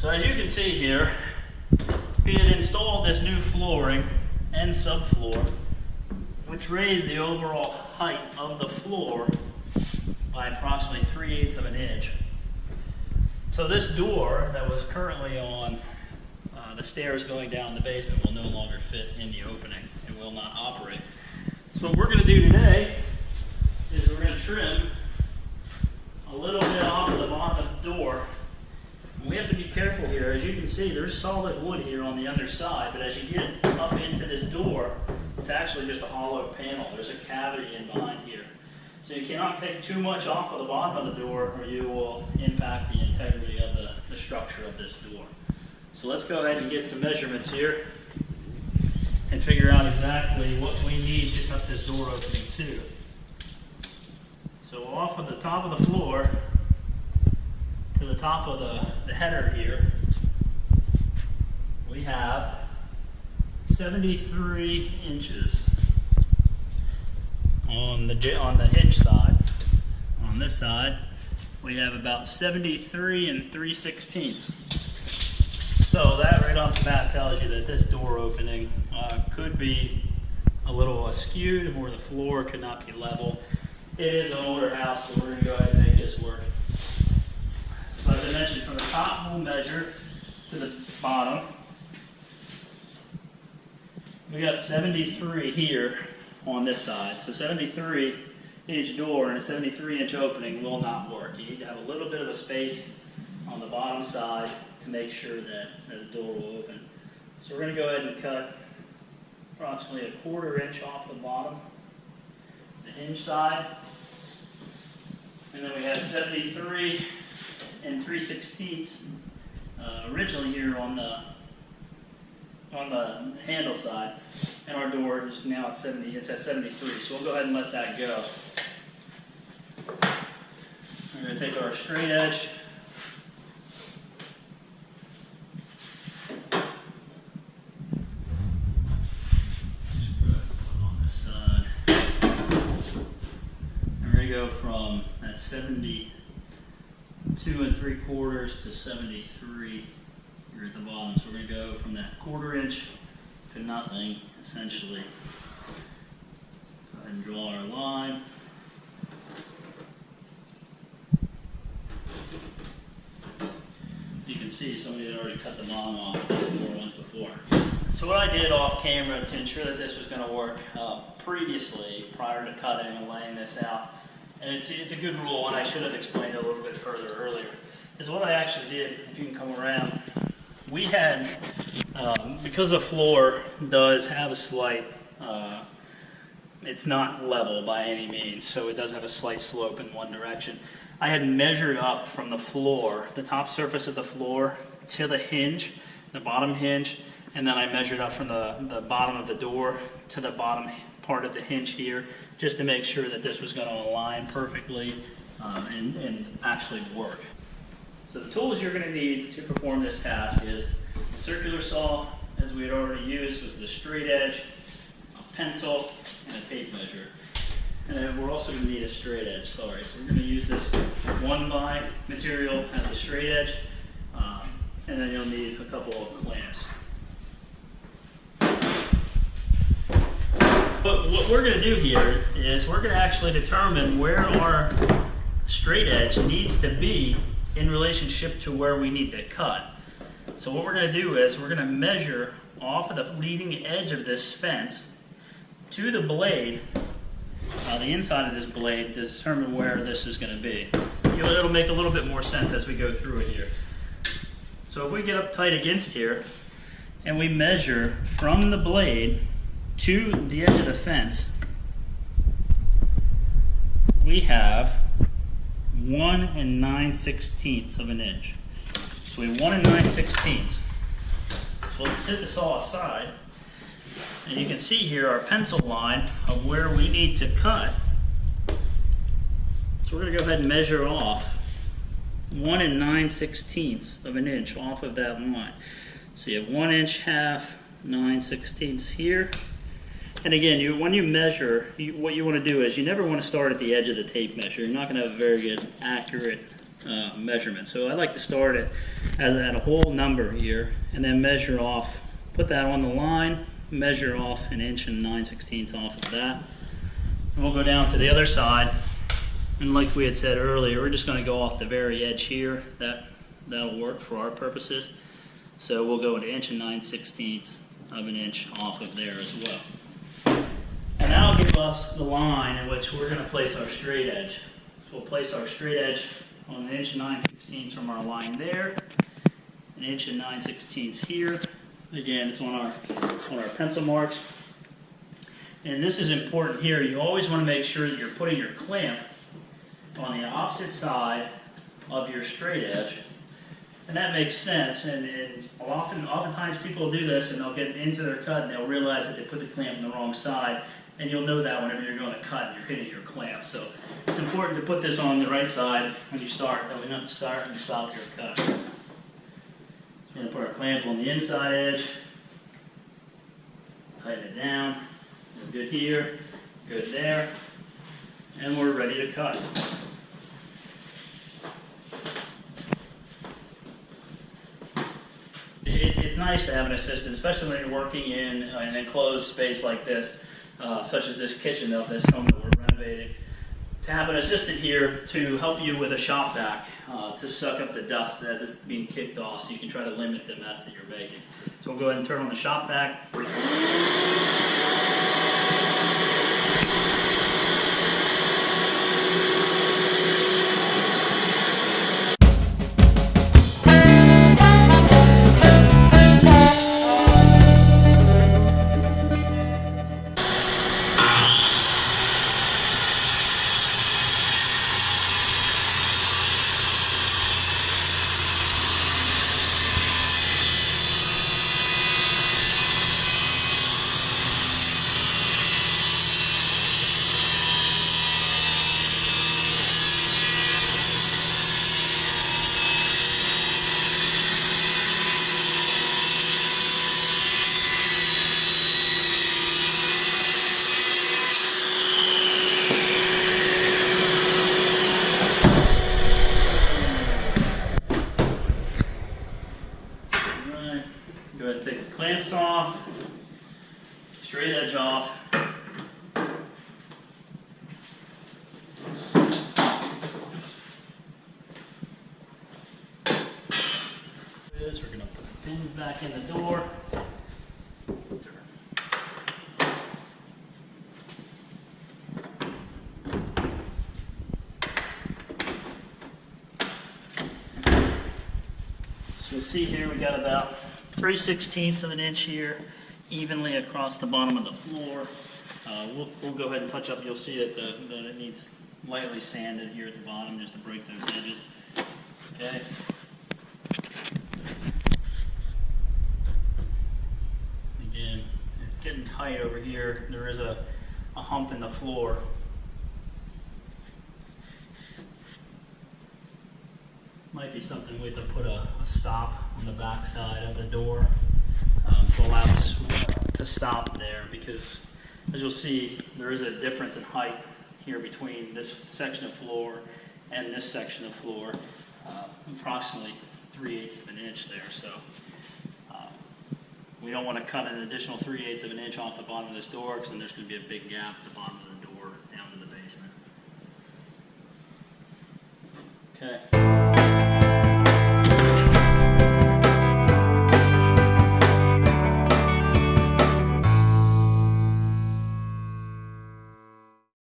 So as you can see here, we had installed this new flooring and subfloor, which raised the overall height of the floor by approximately 3/8 of an inch. So this door that was currently on the stairs going down the basement will no longer fit in the opening. It will not operate. So what we're going to do today is we're going to trim a little bit off of the bottom of the door. And we have to be careful here. As you can see, there's solid wood here on the underside, but as you get up into this door, it's actually just a hollow panel. There's a cavity in behind here. So you cannot take too much off of the bottom of the door or you will impact the integrity of the structure of this door. So let's go ahead and get some measurements here and figure out exactly what we need to cut this door opening to. So off of the top of the floor to the top of the header here, we have 73 inches on the hinge side. On this side, we have about 73 3/16. So that right off the bat tells you that this door opening could be a little askew, or the floor could not be level. It is an older house, so we're going to go ahead and make this work. So as I mentioned, from the top we'll measure to the bottom. We got 73 here on this side. So 73-inch door and a 73-inch opening will not work. You need to have a little bit of a space on the bottom side to make sure that the door will open. So we're going to go ahead and cut approximately 1/4 inch off the bottom, the hinge side, and then we have 73 3/16 originally here on the handle side, and our door is now at 70. It's at 73. So we'll go ahead and let that go. We're going to take our straight edge. Go from that 72 3/4 to 73 here at the bottom. So we're going to go from that 1/4 inch to nothing, essentially. Go ahead and draw our line. You can see somebody had already cut the bottom off of this door once before. So what I did off camera to ensure that this was going to work previously, prior to cutting and laying this out, and it's a good rule, and I should have explained it a little bit further earlier, is what I actually did, if you can come around. We had, because the floor does have a slight, it's not level by any means, so it does have a slight slope in one direction. I had measured up from the floor, the top surface of the floor, to the hinge, the bottom hinge, and then I measured up from the bottom of the door to the bottom part of the hinge here, just to make sure that this was going to align perfectly and actually work. So the tools you're going to need to perform this task is a circular saw, as we had already used, was the straight edge, a pencil, and a tape measure. And then we're also going to need a straight edge, sorry. So we're going to use this 1x material as the straight edge, and then you'll need a couple of clamps. But what we're going to do here is we're going to actually determine where our straight edge needs to be in relationship to where we need to cut. So what we're going to do is we're going to measure off of the leading edge of this fence to the blade, the inside of this blade, to determine where this is going to be. It'll make a little bit more sense as we go through it here. So if we get up tight against here and we measure from the blade to the edge of the fence, we have 1 9/16 of an inch. So we have 1 9/16. So let's set the saw aside, and you can see here our pencil line of where we need to cut. So we're going to go ahead and measure off 1 9/16 of an inch off of that line. So you have 1 1/2, 9/16 here. And again, when you measure, what you want to do is you never want to start at the edge of the tape measure. You're not going to have a very good, accurate measurement. So I like to start it at a whole number here, and then measure off, put that on the line, measure off 1 inch and 9/16 off of that. And we'll go down to the other side, and like we had said earlier, we're just going to go off the very edge here. That'll work for our purposes. So we'll go 1 inch and 9/16 of an inch off of there as well. And that'll give us the line in which we're going to place our straight edge. So we'll place our straight edge on 1 inch and 9/16 from our line there, 1 inch and 9/16 here. Again, it's on our pencil marks. And this is important here. You always want to make sure that you're putting your clamp on the opposite side of your straight edge. And that makes sense, and oftentimes people do this and they'll get into their cut and they'll realize that they put the clamp on the wrong side, and you'll know that whenever you're going to cut and you're hitting your clamp. So it's important to put this on the right side when you start, that way you don't have to start and stop your cut. So we're going to put our clamp on the inside edge, tighten it down, we're good here, good there, and we're ready to cut. It's nice to have an assistant, especially when you're working in an enclosed space like this, such as this kitchen of this home that we're renovating. To have an assistant here to help you with a shop vac, to suck up the dust as it's being kicked off, so you can try to limit the mess that you're making. So we'll go ahead and turn on the shop vac. Go ahead and take the clamps off, straight edge off. We're going to put the pins back in the door. So you'll see here we got about 3/16 of an inch here, evenly across the bottom of the floor. We'll go ahead and touch up. You'll see that it needs lightly sanded here at the bottom just to break those edges. Okay. Again, it's getting tight over here. There is a hump in the floor. Might be something we have to put a stop on the back side of the door to allow us to stop there, because as you'll see, there is a difference in height here between this section of floor and this section of floor, approximately 3/8 of an inch there. So we don't want to cut an additional 3/8 of an inch off the bottom of this door, because then there's going to be a big gap at the bottom of the door down to the basement. Okay.